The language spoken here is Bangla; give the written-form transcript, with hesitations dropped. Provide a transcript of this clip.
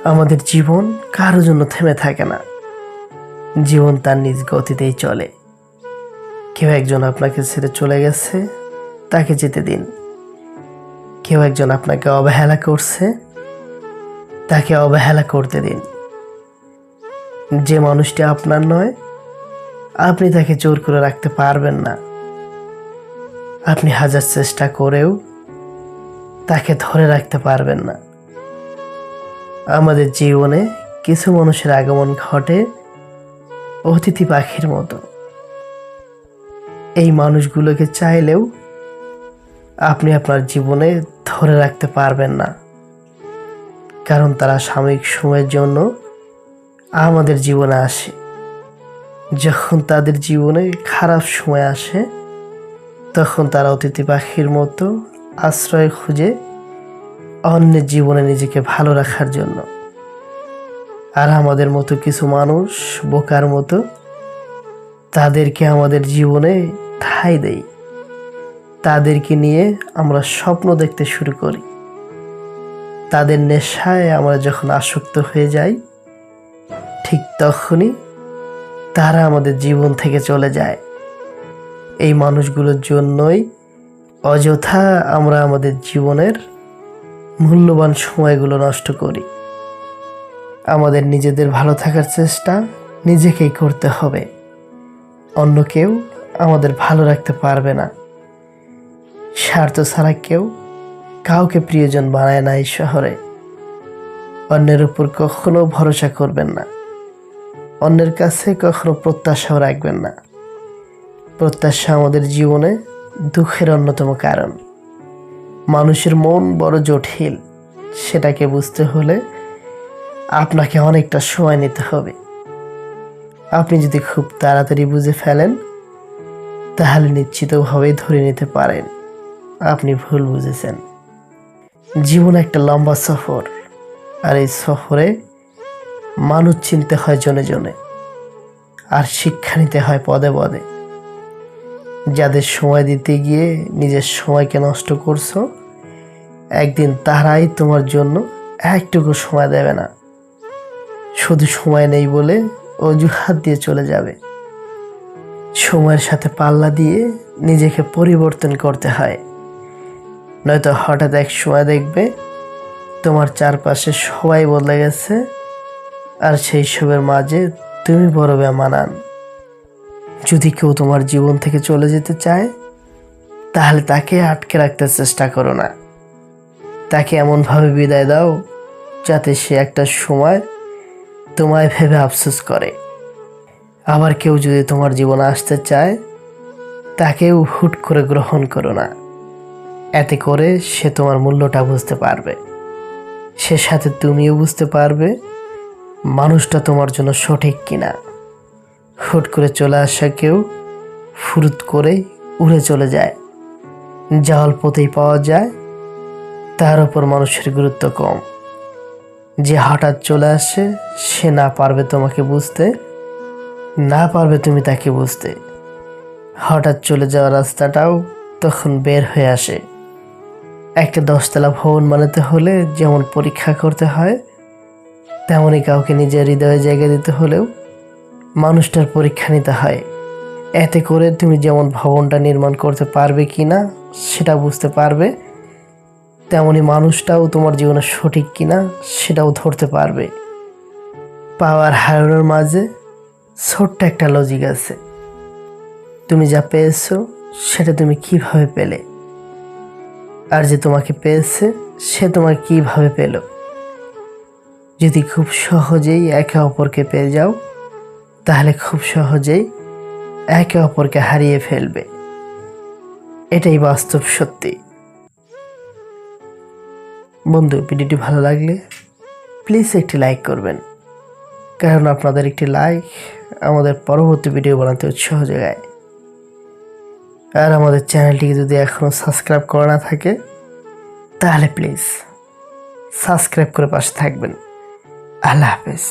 আমাদের জীবন কারো জন্য থেমে থাকে না। জীবন তার নিজ গতিতেই চলে। কেউ একজন আপনাকে ছেড়ে চলে গেছে, তাকে যেতে দিন। কেউ একজন আপনাকে অবহেলা করছে, তাকে অবহেলা করতে দিন। যে মানুষটি আপনার নয়, আপনি তাকে জোর করে রাখতে পারবেন না। আপনি হাজার চেষ্টা করেও তাকে ধরে রাখতে পারবেন না। আমাদের জীবনে কিছু মানুষের আগমন ঘটে অতিথি পাখির মতো। এই মানুষগুলোকে চাইলেও আপনি আপনার জীবনে ধরে রাখতে পারবেন না, কারণ তারা সাময়িক সময়ের জন্য আমাদের জীবনে আসে। যখন তাদের জীবনে খারাপ সময় আসে, তখন তারা অতিথি পাখির মতো আশ্রয় খুঁজে অন্যের জীবনে নিজেকে ভালো রাখার জন্য। আর আমাদের মতো কিছু মানুষ বোকার মতো তাদেরকে আমাদের জীবনে ঠাঁই দেই। তাদেরকে নিয়ে আমরা স্বপ্ন দেখতে শুরু করি। তাদের নেশায় আমরা যখন আসক্ত হয়ে যাই, ঠিক তখনই তারা আমাদের জীবন থেকে চলে যায়। এই মানুষগুলোর জন্যই অযথা আমরা আমাদের জীবনের মূল্যবান সময়গুলো নষ্ট করি। আমাদের নিজেদের ভালো থাকার চেষ্টা নিজেকেই করতে হবে। অন্য কেউ আমাদের ভালো রাখতে পারবে না। স্বার্থ ছাড়া কেউ কাউকে প্রিয়জন বানায় না এই শহরে। অন্যের উপর কখনো ভরসা করবেন না। অন্যের কাছে কখনো প্রত্যাশাও রাখবেন না। প্রত্যাশা আমাদের জীবনে দুঃখের অন্যতম কারণ। মানুষের মন বড় জটিল। সেটাকে বুঝতে হলে আপনাকে অনেকটা সময় নিতে হবে। আপনি যদি খুব তাড়াতাড়ি বুঝে ফেলেন, তাহলে নিশ্চিতভাবেই ধরে নিতে পারেন আপনি ভুল বুঝেছেন। জীবন একটা লম্বা সফর, আর এই সফরে মানুষ চিনতে হয় জনে জনে, আর শিক্ষা নিতে হয় পদে পদে। যাদের সময় দিতে গিয়ে নিজের সময়কে নষ্ট করছো, একদিন তারাই তোমার জন্য একটুকু সময় দেবে না। শুধু সময় নেই বলে অজুহাত দিয়ে চলে যাবে। সময়ের সাথে পাল্লা দিয়ে নিজেকে পরিবর্তন করতে হয়, নয়তো হঠাৎ এক সময় দেখবে তোমার চারপাশে সবাই বদলে গেছে, আর সেই সবের মাঝে তুমি বড় বেমানান। যদি কেউ তোমার জীবন থেকে চলে যেতে চায়, তাহলে তাকে আটকে রাখতে চেষ্টা করো না। তাকে এমনভাবে বিদায় দাও যাতে সে একটা সময় তোমায় ভেবে আফসোস করে। আবার কেউ যদি তোমার জীবনে আসতে চায়, তাকেও হুট করে গ্রহণ করো না। এতে করে সে তোমার মূল্যটা বুঝতে পারবে। সে সাথে তুমিও বুঝতে পারবে মানুষটা তোমার জন্য সঠিক কিনা। হুট করে চলে আসা কেউ ফুরুত করে উড়ে চলে যায়। যা অল্পতেই পাওয়া যায়, তার উপর মানুষের গুরুত্ব কম। যে হঠাৎ চলে আসে, সে না পারবে তোমাকে বুঝতে, না পারবে তুমি তাকে বুঝতে। হঠাৎ চলে যাওয়া রাস্তাটাও তখন বের হয়ে আসে। একটা 10তলা ভবন বানাতে হলে যেমন পরীক্ষা করতে হয়, তেমনই কাউকে নিজের হৃদয়ে জায়গা দিতে হলেও মানুষটার পরীক্ষা নিতে হয়। এতে করে তুমি যেমন ভবনটা নির্মাণ করতে পারবে কিনা সেটা বুঝতে পারবে, তেমনি মানুষটাও তোমার জীবনে সঠিক কিনা সেটাও ধরতে পারবে। পাওয়ার হারানোর মাঝে ছোট্ট একটা লজিক আছে। তুমি যা পেয়েছো সেটা তুমি কিভাবে পেলে, আর যে তোমাকে পেয়েছে সে তোমাকে কিভাবে পেল। যদি খুব সহজেই একে অপরকে পেয়ে যাও, তাহলে খুব সহজেই একে অপরকে হারিয়ে ফেলবে। এটাই বাস্তব সত্যি। বন্ধু, ভিডিওটি ভালো লাগলে প্লিজ একটি লাইক করবেন, কারণ আপনাদের একটি লাইক আমাদের পরবর্তী ভিডিও বানাতে উৎসাহ যোগায়। আর আমাদের চ্যানেলটিকে যদি এখনও সাবস্ক্রাইব করা না থাকে, তাহলে প্লিজ সাবস্ক্রাইব করে পাশে থাকবেন। আল্লাহ হাফেজ।